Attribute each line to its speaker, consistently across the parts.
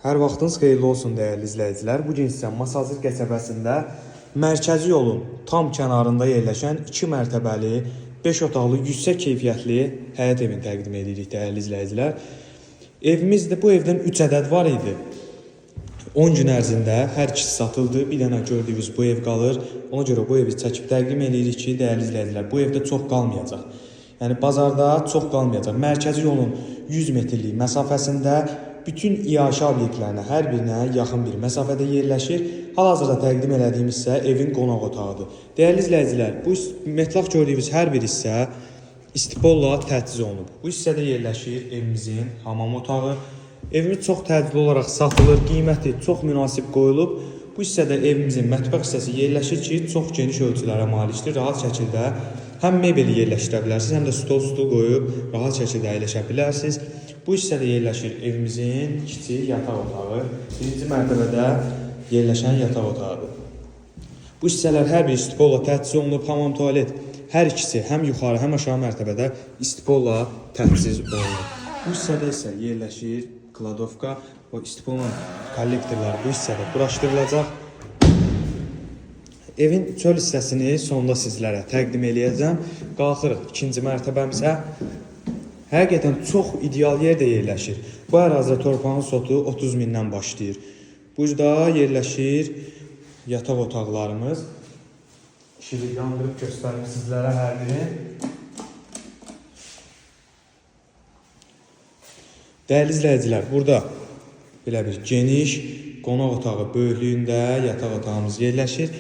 Speaker 1: Hər vaxtınız xeyirli olsun dəyərli izləyicilər. Bu gün sizə Masazır qəsəbəsində mərkəzi yolun tam kənarında yerləşən 2 mərtəbəli, 5 otaqlı, yüksək keyfiyyətli həyət evini təqdim edirik dəyərli izləyicilər. Evimizdə bu evdən 3 ədəd var idi. 10 gün ərzində hər ikisi satıldı. Bir dənə gördüyünüz bu ev qalır. Ona görə bu evi çəkib təqdim edirik ki, dəyərli izləyicilər, bu evdə çox qalmayacaq. Yəni bazarda çox qalmayacaq. Mərkəzi yolun 100 metrlik məsafəsində bütün iaşə obyektlərinə, hər birinə yaxın bir məsafədə yerləşir. Hal-hazırda təqdim elədiyim hissə evin qonaq otağıdır. Dəyərli izləyicilər, bu metlaq gördüyünüz hər bir hissə istipolla təchiz olunub. Bu hissədə yerləşir evimizin hamam otağı. Evimiz çox təcili olaraq satılır, qiyməti çox münasib qoyulub. Bu hissədə evimizin mətbəx hissəsi yerləşir ki, çox geniş ölçülərə malikdir. Rahat şəkildə həm mebeli yerləşdirə bilərsiniz, həm də stol qoyub rahat şəkildə əyləşə bilərsiniz. Bu hissədə yerləşir evimizin kiçik yataq otağı. Birinci mərtəbədə yerləşən yataq otağıdır. Bu hissələr hər bir istipolla təchiz olunub, hamam tualet hər ikisi həm yuxarı, həm aşağı mərtəbədə istipolla təchiz olunub. Bu hissədə isə yerləşir kladovka və istipolla kollektorları bu hissədə quraşdırılacaq. Evin çöl hissəsini sonda sizlərə təqdim eləyəcəm. Qalxırıq ikinci mərtəbəmizə. Həqiqətən çox ideal yerdə yerləşir. Bu ərazidə torpağın sotu 30 mindən başlayır. Burada yerləşir yataq otaqlarımız. İşığı yandırıb göstərim sizlərə hər biri. Dəyərli izləyicilər, burada belə bir geniş qonaq otağı böyüklüyündə yataq otağımız yerləşir.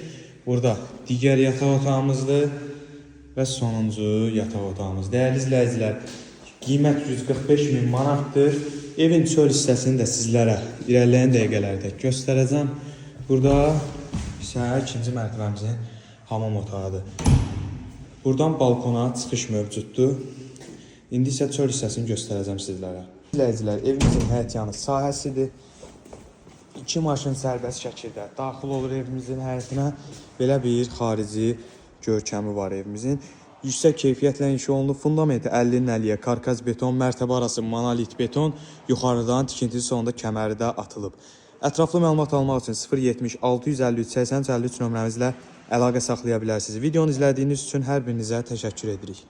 Speaker 1: Burada digər yataq otağımızdır və sonuncu yataq otağımız. Dəyərli izləyicilər, qiymət 145 min manatdır. Evin çöl hissəsini də sizlərə irəliləyən dəqiqələrdə göstərəcəm. Burada isə ikinci mərtəbəmizin hamam otağıdır. Buradan balkona çıxış mövcuddur. İndi isə çöl hissəsini göstərəcəm sizlərə. İzləyicilər, evimizin həyətyanı sahəsidir. 2 maşın sərbəst şəkildə daxil olur evimizin həyətinə. Belə bir xarici görkəmi var evimizin. Yüksək keyfiyyətlə inşa olunub. Fundamenti 50-50-yə karkaz beton, mərtəbə arası monolit beton, yuxarıdan tikintisi sonunda kəməri də atılıb. Ətraflı məlumat almaq üçün 070 653 83 53 nömrəmizlə əlaqə saxlaya bilərsiniz. Videonu izlədiyiniz üçün hər birinizə təşəkkür edirik.